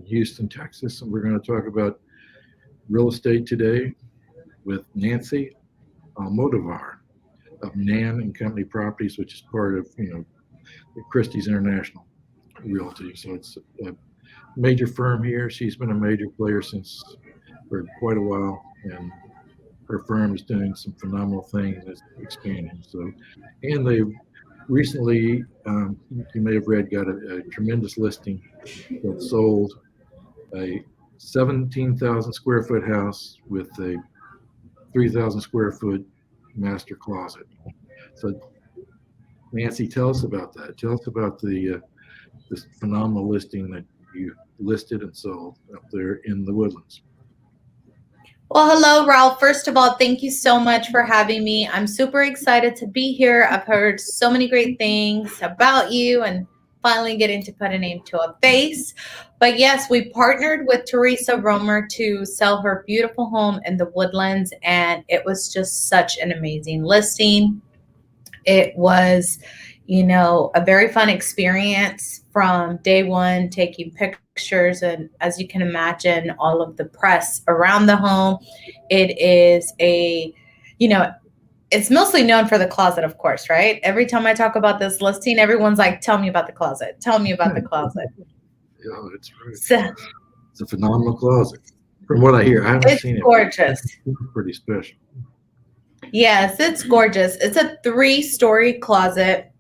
Houston, Texas, and we're going to talk about real estate today with Nancy Almodovar of Nan and Company Properties, which is part of the Christie's International Realty. So it's a major firm here. She's been a major player since for quite a while, and her firm is doing some phenomenal things. It's expanding. So, and they recently, you may have read, got a tremendous listing that sold a 17,000 square foot house with a 3,000 square foot master closet. So, Nancy, tell us about that. Tell us about the this phenomenal listing that you listed and sold up there in the Woodlands. Well, hello, Ralph. First of all, thank you so much for having me. I'm super excited to be here. I've heard so many great things about you and finally getting to put a name to a face. But yes, we partnered with Teresa Romer to sell her beautiful home in the Woodlands, and it was just such an amazing listing. It was, a very fun experience from day one, taking pictures. And as you can imagine, all of the press around the home. It is it's mostly known for the closet, of course, right? Every time I talk about this listing, everyone's like, tell me about the closet. Tell me about the closet. Yeah, it's right. So, it's a phenomenal closet. From what I hear, I haven't seen it. It's gorgeous. It's pretty special. Yes, it's gorgeous. It's a 3-story closet.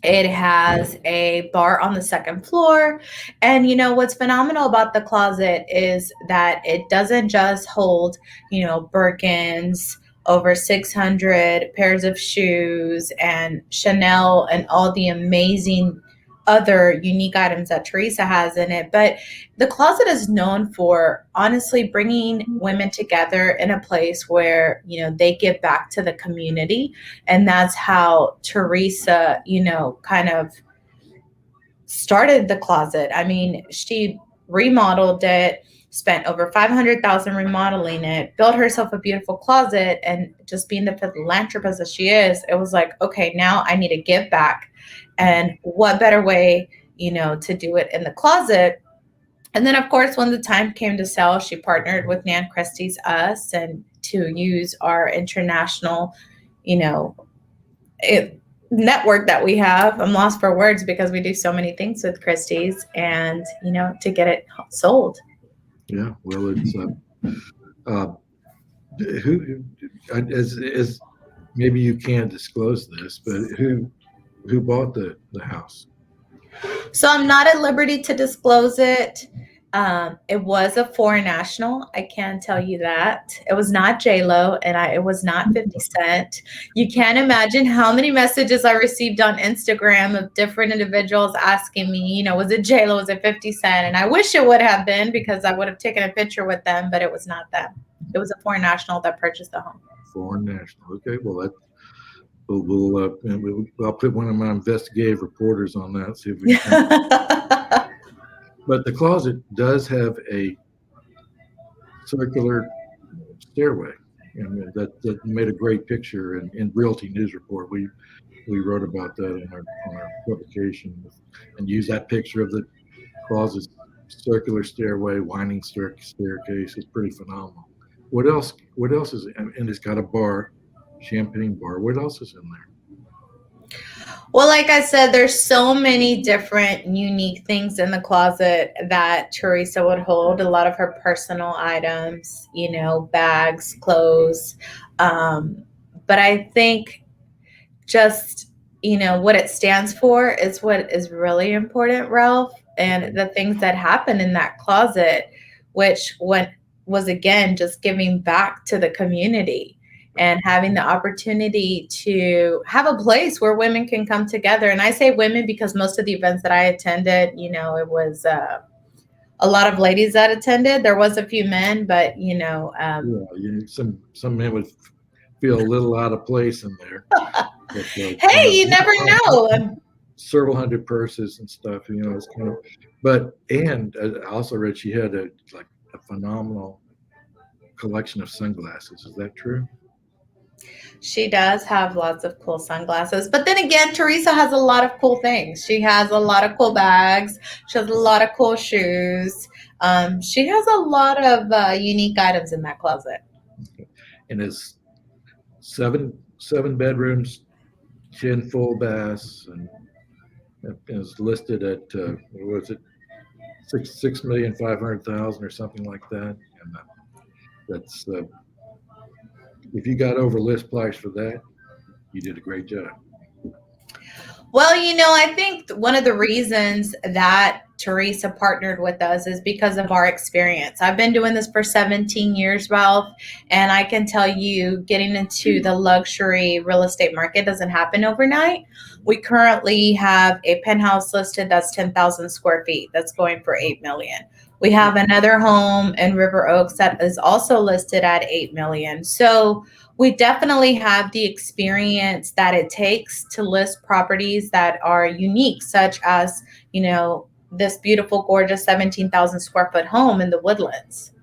It has a bar on the second floor. And what's phenomenal about the closet is that it doesn't just hold, Birkins, over 600 pairs of shoes, and Chanel, and all the amazing other unique items that Teresa has in it. But the closet is known for honestly bringing women together in a place where, they give back to the community. And that's how Teresa, kind of started the closet. I mean, she remodeled it, spent over $500,000 remodeling it, built herself a beautiful closet, and just being the philanthropist that she is, it was like, okay, now I need to give back. And what better way, to do it in the closet? And then, of course, when the time came to sell, she partnered with Nan Christie's Us and to use our international, network that we have. I'm lost for words because we do so many things with Christie's, and, to get it sold. Yeah, well, it's who as maybe you can't disclose this, but who bought the house? So I'm not at liberty to disclose it. It was a foreign national. I can tell you that. It was not J-Lo, and it was not 50 Cent. You can't imagine how many messages I received on Instagram of different individuals asking me, was it J-Lo, was it 50 Cent? And I wish it would have been, because I would have taken a picture with them, but it was not them. It was a foreign national that purchased the home. Foreign national. Okay, well, I'll put one of my investigative reporters on that, see if we can. But the closet does have a circular stairway. That made a great picture in Realty News Report. We wrote about that on our publication, and used that picture of the closet's circular stairway, winding staircase. It's pretty phenomenal. What else is it? And it's got a bar, champagne bar. What else is in there? Well, like I said, there's so many different unique things in the closet that Teresa would hold. A lot of her personal items, bags, clothes. But I think just, what it stands for is what is really important, Ralph. And the things that happen in that closet, which was, again, just giving back to the community. And having the opportunity to have a place where women can come together. And I say women because most of the events that I attended, it was a lot of ladies that attended. There was a few men, but, some men would feel a little out of place in there. But, hey, you never know. Several hundred purses and stuff, it's kind of, but, and I also read she had a phenomenal collection of sunglasses. Is that true? She does have lots of cool sunglasses. But then again, Teresa has a lot of cool things. She has a lot of cool bags. She has a lot of cool shoes. She has a lot of unique items in that closet. And it's seven bedrooms, 10 full baths, and is listed at what was it, 6,500,000 or something like that. And that's if you got over list price for that, you did a great job. Well, I think one of the reasons that Teresa partnered with us is because of our experience. I've been doing this for 17 years, Ralph, and I can tell you getting into the luxury real estate market doesn't happen overnight. We currently have a penthouse listed that's 10,000 square feet that's going for 8 million. We have another home in River Oaks that is also listed at 8 million. So we definitely have the experience that it takes to list properties that are unique, such as, this beautiful, gorgeous 17,000 square foot home in the Woodlands.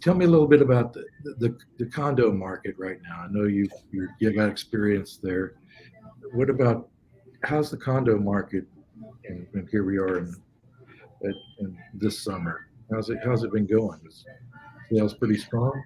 Tell me a little bit about the condo market right now. I know you've got experience there. What about how's the condo market? And here we are in this summer. How's it been going? Is sales pretty strong?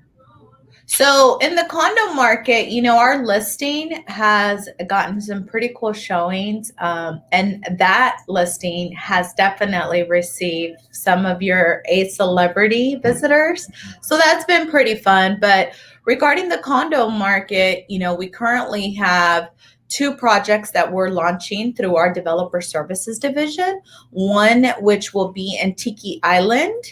So in the condo market, our listing has gotten some pretty cool showings. And that listing has definitely received some of your A celebrity visitors. So that's been pretty fun. But regarding the condo market, we currently have two projects that we're launching through our developer services division. One, which will be in Tiki Island.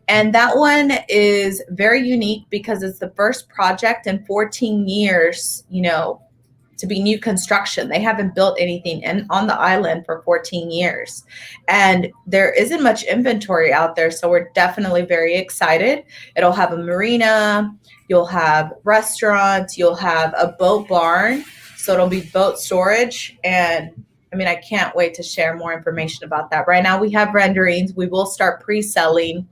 And that one is very unique because it's the first project in 14 years, to be new construction. They haven't built anything on the island for 14 years. And there isn't much inventory out there. So we're definitely very excited. It'll have a marina, you'll have restaurants, you'll have a boat barn. So it'll be boat storage. And I can't wait to share more information about that. Right now we have renderings. We will start pre-selling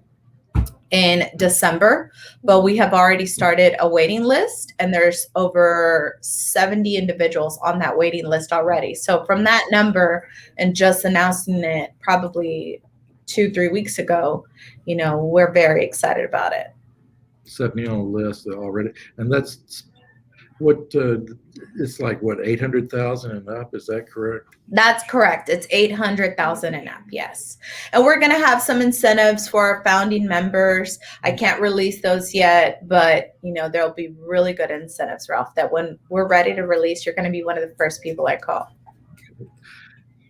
in December, but we have already started a waiting list and there's over 70 individuals on that waiting list already. So from that number and just announcing it probably 2-3 weeks ago, we're very excited about it. Set me on a list already. And that's what it's like, what, 800,000 and up? Is that correct? That's correct. It's 800,000 and up. Yes. And we're going to have some incentives for our founding members. I can't release those yet, but there'll be really good incentives, Ralph, that when we're ready to release, you're going to be one of the first people I call.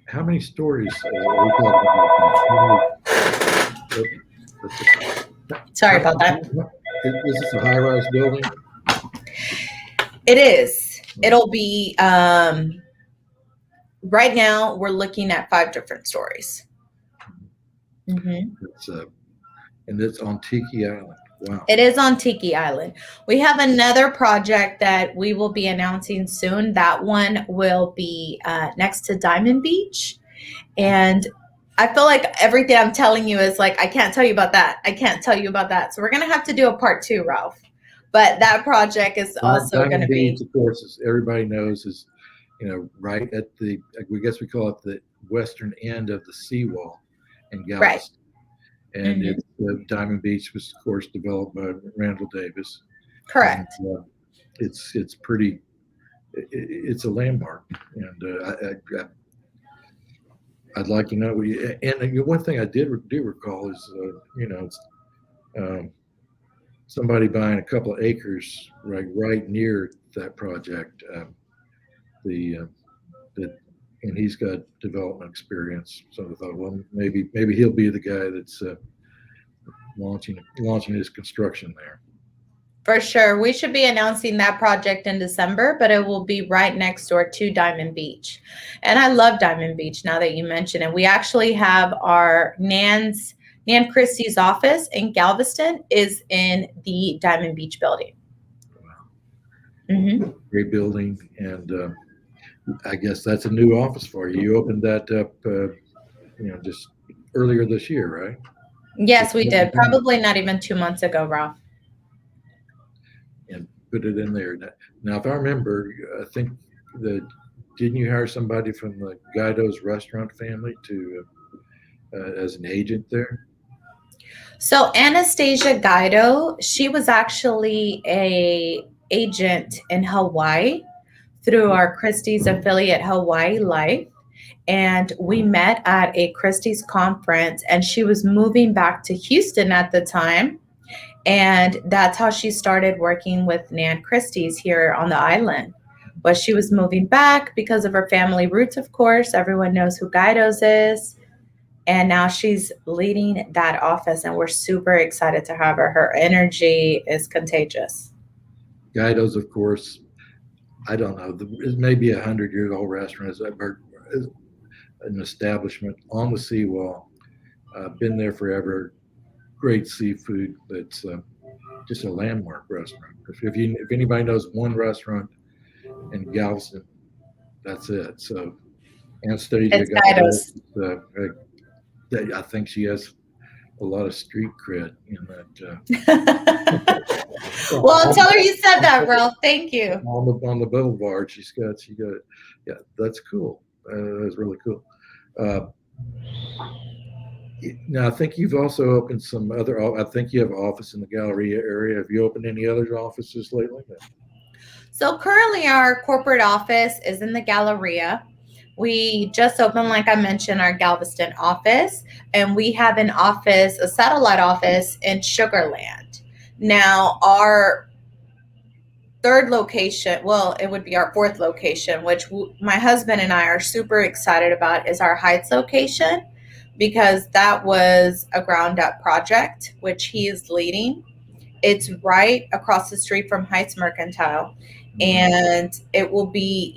How many stories are we talking about? Sorry about that. Is this a high-rise building? It is. It'll be, right now we're looking at 5 different stories. And it's on Tiki Island. Wow. It is on Tiki Island. We have another project that we will be announcing soon. That one will be next to Diamond Beach. And I feel like everything I'm telling you is like, I can't tell you about that. I can't tell you about that. So we're going to have to do a part 2, Ralph. But that project is also going to be, of course, as everybody knows, is right at I guess we call it the western end of the seawall in Galveston. Right. And it's Diamond Beach was, of course, developed by Randall Davis. Correct. And, it's pretty. It's a landmark, and I'd like to know. And one thing I do recall is it's. Somebody buying a couple of acres right near that project, and he's got development experience. So I thought, well, maybe he'll be the guy that's launching his construction there. For sure. We should be announcing that project in December, but it will be right next door to Diamond Beach. And I love Diamond Beach now that you mention it. We actually have our Nan Christie's office in Galveston is in the Diamond Beach building. Wow. Great building. And I guess that's a new office for you. You opened that up, just earlier this year, right? Yes, we did. Probably not even 2 months ago, Ralph. And put it in there. Now, if I remember, I think the didn't you hire somebody from the Guido's restaurant family to as an agent there? So Anastasia Guido, she was actually a agent in Hawaii through our Christie's affiliate Hawaii Life. And we met at a Christie's conference, and she was moving back to Houston at the time. And that's how she started working with Nan Christie's here on the island. But she was moving back because of her family roots, of course. Everyone knows who Guido's is. And now she's leading that office, and we're super excited to have her. Her energy is contagious. Guido's, of course, I don't know. It may be 100 years old restaurant. I've heard an establishment on the seawall. Been there forever. Great seafood. That's just a landmark restaurant. If anybody knows one restaurant in Galveston, that's it. So Anastasia It's Guido's. I think she has a lot of street cred in that. Well, tell her you said that, Ralph. Thank you. On the boulevard, she got yeah, that's cool. That's really cool. Uh, Now, I think you've also opened some other. I think you have an office in the Galleria area. Have you opened any other offices lately? So currently our corporate office is in the Galleria. We just opened, like I mentioned, our Galveston office, and we have an office, a satellite office in Sugarland. Now, our third location, well, it would be our fourth location, which my husband and I are super excited about, is our Heights location, because that was a ground up project, which he is leading. It's right across the street from Heights Mercantile. And it will be,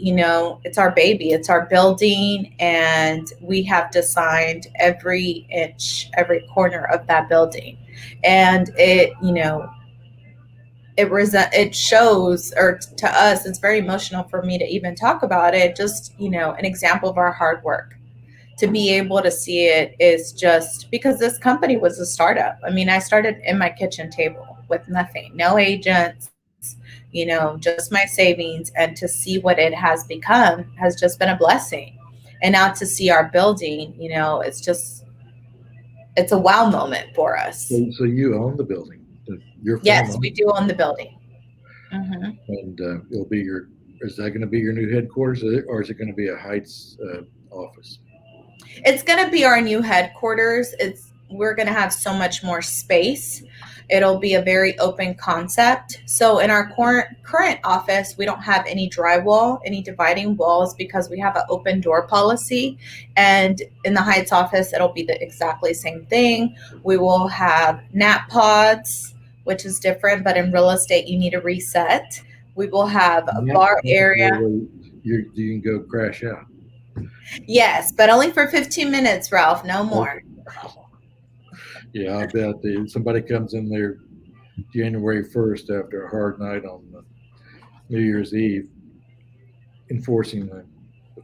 it's our baby, it's our building. And we have designed every inch, every corner of that building. And it shows, or to us, it's very emotional for me to even talk about it. Just, an example of our hard work. To be able to see it is just because this company was a startup. I mean, I started in my kitchen table with nothing, no agents, just my savings. And to see what it has become has just been a blessing. And now to see our building, it's a wow moment for us. So you own the building. Yes, we do own the building. Mm-hmm. And is that going to be your new headquarters, or is it going to be a Heights office? It's going to be our new headquarters. We're going to have so much more space. It'll be a very open concept. So in our current office, we don't have any drywall, any dividing walls, because we have an open door policy. And in the Heights office, it'll be the exactly same thing. We will have nap pods, which is different, but in real estate, you need a reset. We will have a bar area. You can go crash out. Yes, but only for 15 minutes, Ralph, no more. Yeah, I bet somebody comes in there January 1st after a hard night on New Year's Eve, enforcing the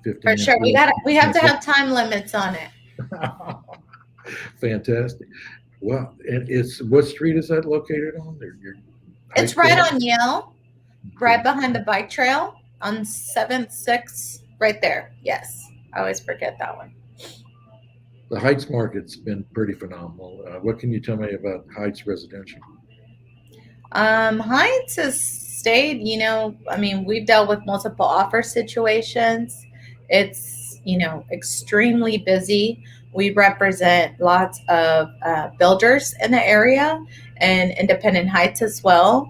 15 For sure. We have to have time limits on it. Fantastic. Well, what street is that located on? It's right on Yale, right behind the bike trail on 7th, 6th, right there. Yes. I always forget that one. The Heights market's been pretty phenomenal. What can you tell me about Heights residential? Heights has stayed, we've dealt with multiple offer situations. It's, extremely busy. We represent lots of builders in the area and Independent Heights as well.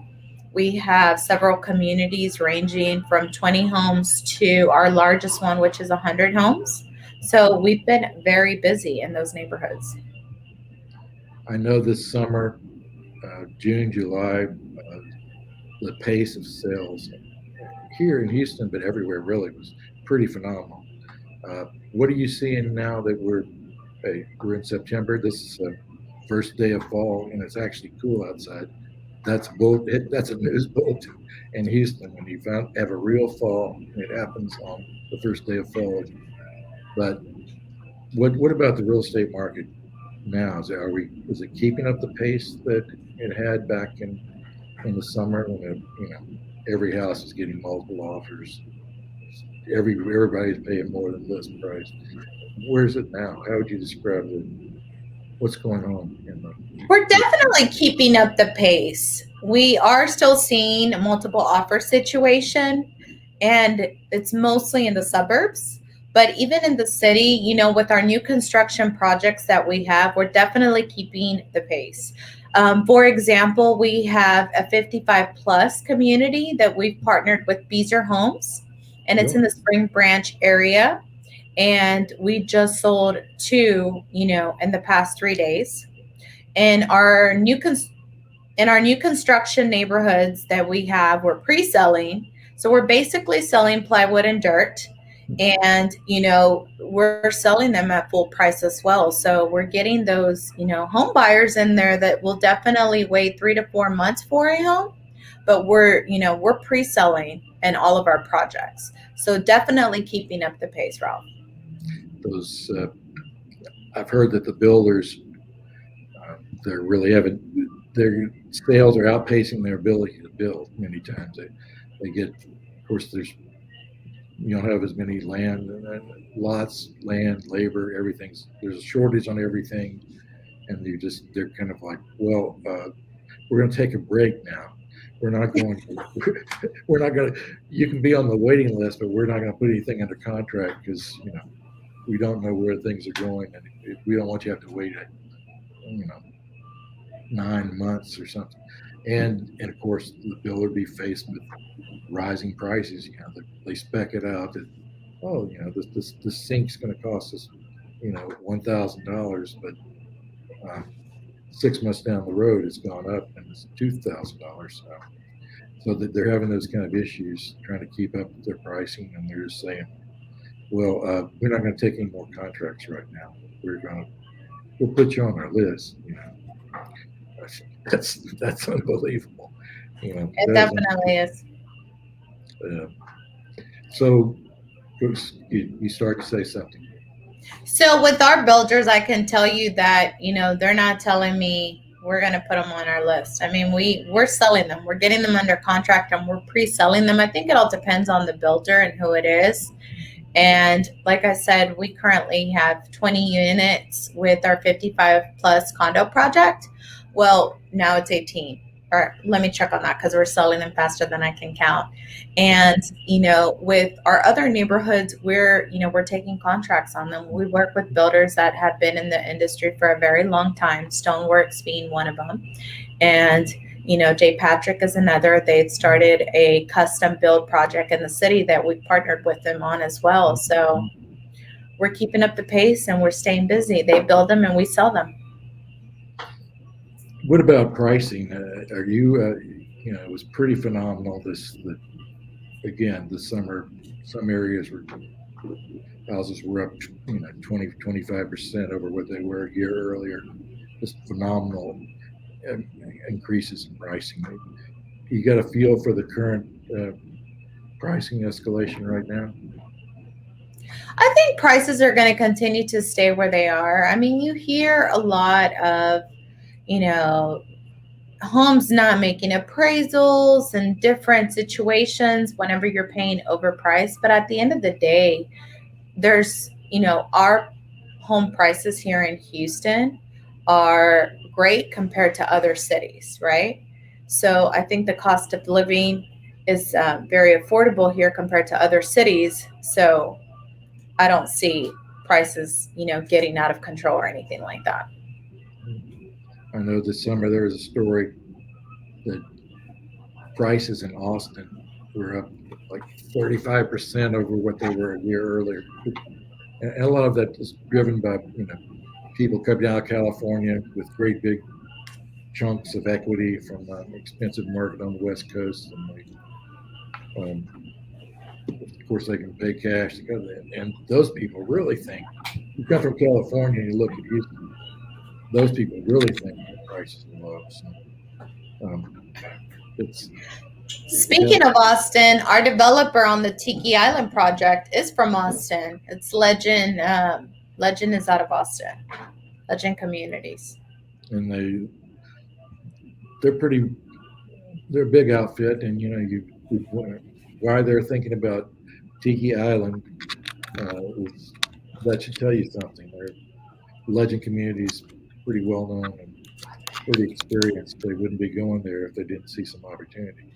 We have several communities ranging from 20 homes to our largest one, which is 100 homes. So we've been very busy in those neighborhoods. I know this summer, June, July, the pace of sales here in Houston, but everywhere really, was pretty phenomenal. What are you seeing now that we're in September? This is the first day of fall, and it's actually cool outside. That's a news bulletin in Houston. When you have a real fall, it happens on the first day of fall. But what about the real estate market now? Is it keeping up the pace that it had back in the summer when every house is getting multiple offers. Everybody's paying more than list price. Where's it now? How would you describe what's going on in the We're first? definitely keeping up the pace. We are still seeing a multiple offer situation, and it's mostly in the suburbs. But even in the city, with our new construction projects that we have, we're definitely keeping the pace. For example, we have a 55 plus community that we've partnered with Beezer Homes, and it's Yeah, in the Spring Branch area. And we just sold two, in the past 3 days in our new construction neighborhoods that we have. We're pre-selling, so we're basically selling plywood and dirt, and we're selling them at full price as well. So we're getting those home buyers in there that will definitely wait 3 to 4 months for a home, but we're pre-selling in all of our projects, so definitely keeping up the pace, Ralph. those I've heard that the builders they're really having their sales are outpacing their ability to build. Many times they get, of course, you don't have as many lots, land, labor, everything's there's a shortage on everything, and they're kind of like, well, we're going to take a break now. We're not going to, we're not going to, you can be on the waiting list, but we're not going to put anything under contract because, we don't know where things are going. And we don't want you to have to wait, 9 months or something. And of course, the builder be faced with rising prices. They spec it out that, oh, this sink's going to cost us, $1,000, but uh, 6 months down the road, it's gone up and it's $2,000. So that they're having those kind of issues trying to keep up with their pricing, and they're just saying, "Well, we're not going to take any more contracts right now. We'll put you on our list." That's unbelievable. It That is definitely is. uh, so. You start to say something. So with our builders, I can tell you that they're not telling me we're going to put them on our list. I mean, we're selling them. We're getting them under contract and we're pre-selling them. I think it all depends on the builder and who it is. And like I said, we currently have 20 units with our 55 plus condo project. Well, now it's 18. Or let me check on that because we're selling them faster than I can count. And with our other neighborhoods, we're taking contracts on them. We work with builders that have been in the industry for a very long time. Stoneworks being one of them, and J. Patrick is another. They had started a custom build project in the city that we partnered with them on as well. So we're keeping up the pace and we're staying busy. They build them and we sell them. What about pricing? Are you? It was pretty phenomenal. Again, this summer, some areas were houses were up, 20-25% over what they were a year earlier. Just phenomenal uh, increases in pricing. You got a feel for the current uh, pricing escalation right now? I think prices are going to continue to stay where they are. I mean, you hear a lot of, you know, homes not making appraisals and different situations whenever you're paying overpriced. But at the end of the day, there's our home prices here in Houston are great compared to other cities, right? So I think the cost of living is very affordable here compared to other cities. So I don't see prices getting out of control or anything like that. I know this summer there was a story that prices in Austin were up like 35% over what they were a year earlier. And a lot of that is driven by, people coming out of California with great big chunks of equity from an expensive market on the West Coast. And of course, they can pay cash to go there. And those people really think, you come from California and you look at Houston, those people really think the prices are low. So um, it's, yeah, Speaking of Austin, our developer on the Tiki Island project is from Austin. It's Legend. Legend is out of Austin. Legend Communities. and they're pretty, they're a big outfit. And, why they're thinking about Tiki Island is that should tell you something. Their legend community is pretty well known and pretty experienced. They wouldn't be going there if they didn't see some opportunity.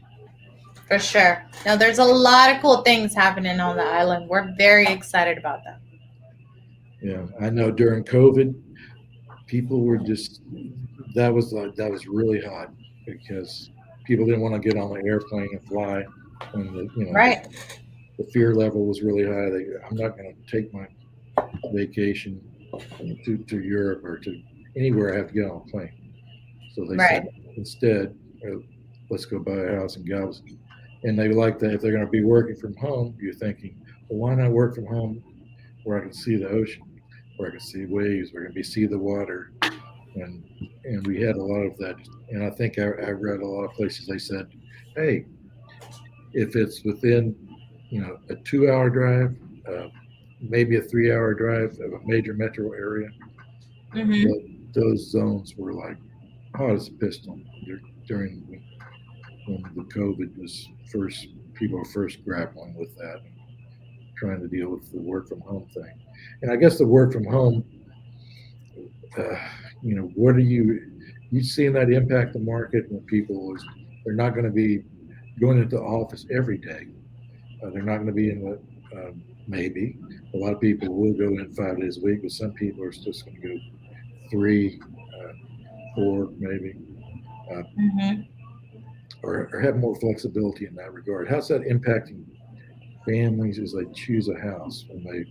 For sure. No, there's a lot of cool things happening on the island. We're very excited about them. Yeah, I know during COVID, people were just that was really hot because people didn't want to get on the airplane and fly when Right. the fear level was really high. I'm not going to take my vacation to Europe or to anywhere I have to get on a plane. So they said Right. instead, let's go buy a house in Galveston. And they like that if they're going to be working from home, you're thinking, well, why not work from home where I can see the ocean, where I can see waves, where I can see the water, and we had a lot of that. And I think I read a lot of places they said, hey, if it's within a 2 hour drive, uh, maybe a 3 hour drive of a major metro area, Hmm. those zones were like hot as a pistol during when the COVID was first. People were first grappling with that, and trying to deal with the work from home thing. And I guess the work from home, uh, what are you seeing that impact the market when people they're not going to be going into the office every day. They're not going to be in the maybe a lot of people will go in 5 days a week, but some people are just going to go three, uh, four, maybe, uh, Hmm. or have more flexibility in that regard. How's that impacting families as they choose a house when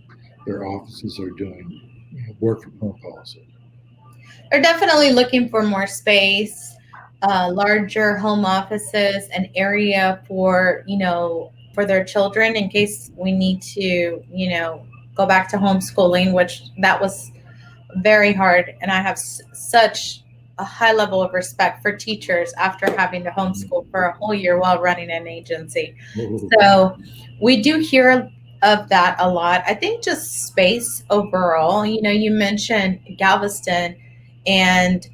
their offices are doing work from home policy? They're definitely looking for more space, larger home offices, an area for, for their children in case we need to, go back to homeschooling, which that was very hard. And I have such a high level of respect for teachers after having to homeschool for a whole year while running an agency. So we do hear of that a lot. I think just space overall. You mentioned Galveston and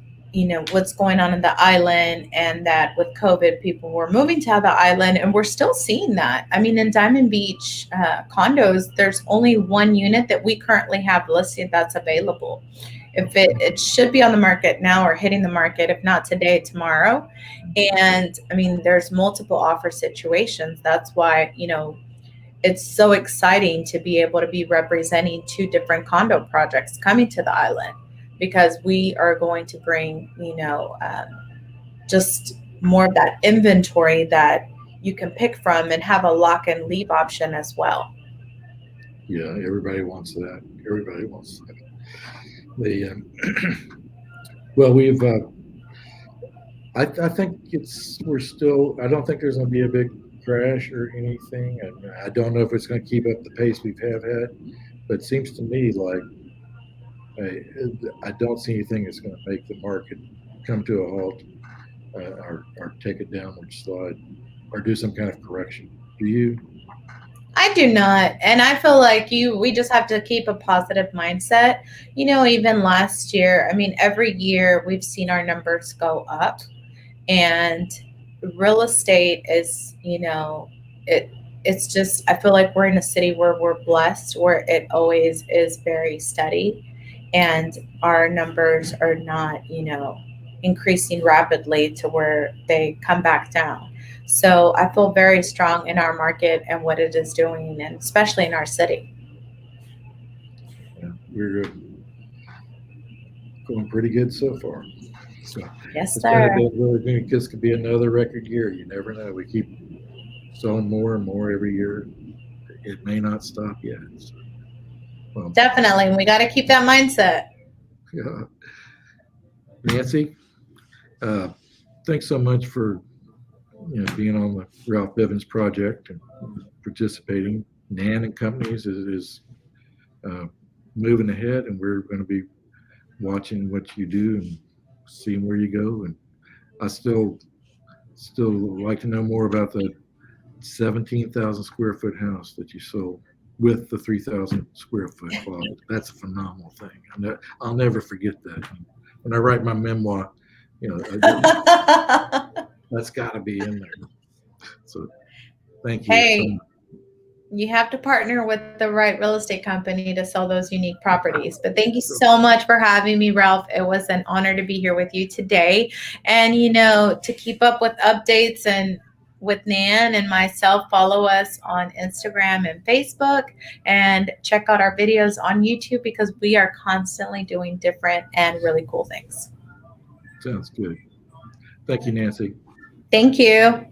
what's going on in the island, and that with COVID people were moving to the island, and we're still seeing that. I mean, in Diamond Beach condos, there's only one unit that we currently have listed that's available. If it should be on the market now or hitting the market, if not today, tomorrow. And I mean, there's multiple offer situations. That's why, it's so exciting to be able to be representing two different condo projects coming to the island, because we are going to bring, just more of that inventory that you can pick from and have a lock and leave option as well. Yeah, everybody wants that. Everybody wants that. The well, I think we're still. I don't think there's going to be a big crash or anything, and I don't know if it's going to keep up the pace we've have had. But it seems to me like I, I don't see anything that's going to make the market come to a halt, or take a downward slide or do some kind of correction. Do you? I do not. And I feel like we just have to keep a positive mindset. Even last year, I mean, every year we've seen our numbers go up, and real estate is, it it's just, I feel like we're in a city where we're blessed, where it always is very steady, and our numbers are not, increasing rapidly to where they come back down. So I feel very strong in our market and what it is doing, and especially in our city. Yeah, we're going pretty good so far. So Yes, it's going to sir. be this could be another record year. You never know. We keep selling more and more every year. It may not stop yet. So, well, Definitely. And we got to keep that mindset. yeah. Nancy, uh, thanks so much for being on the Ralph Bivins project and participating. Nan and Companies is uh, moving ahead, and we're going to be watching what you do and seeing where you go. And I still like to know more about the 17,000 square foot house that you sold with the 3,000 square foot closet. That's a phenomenal thing. I'll never forget that. When I write my memoir, you know, that's got to be in there. So Thank you so Hey, much. you have to partner with the right real estate company to sell those unique properties. But thank you so much for having me, Ralph. It was an honor to be here with you today. And, to keep up with updates and with Nan and myself, follow us on Instagram and Facebook and check out our videos on YouTube because we are constantly doing different and really cool things. Sounds good. Thank you, Nancy. Thank you.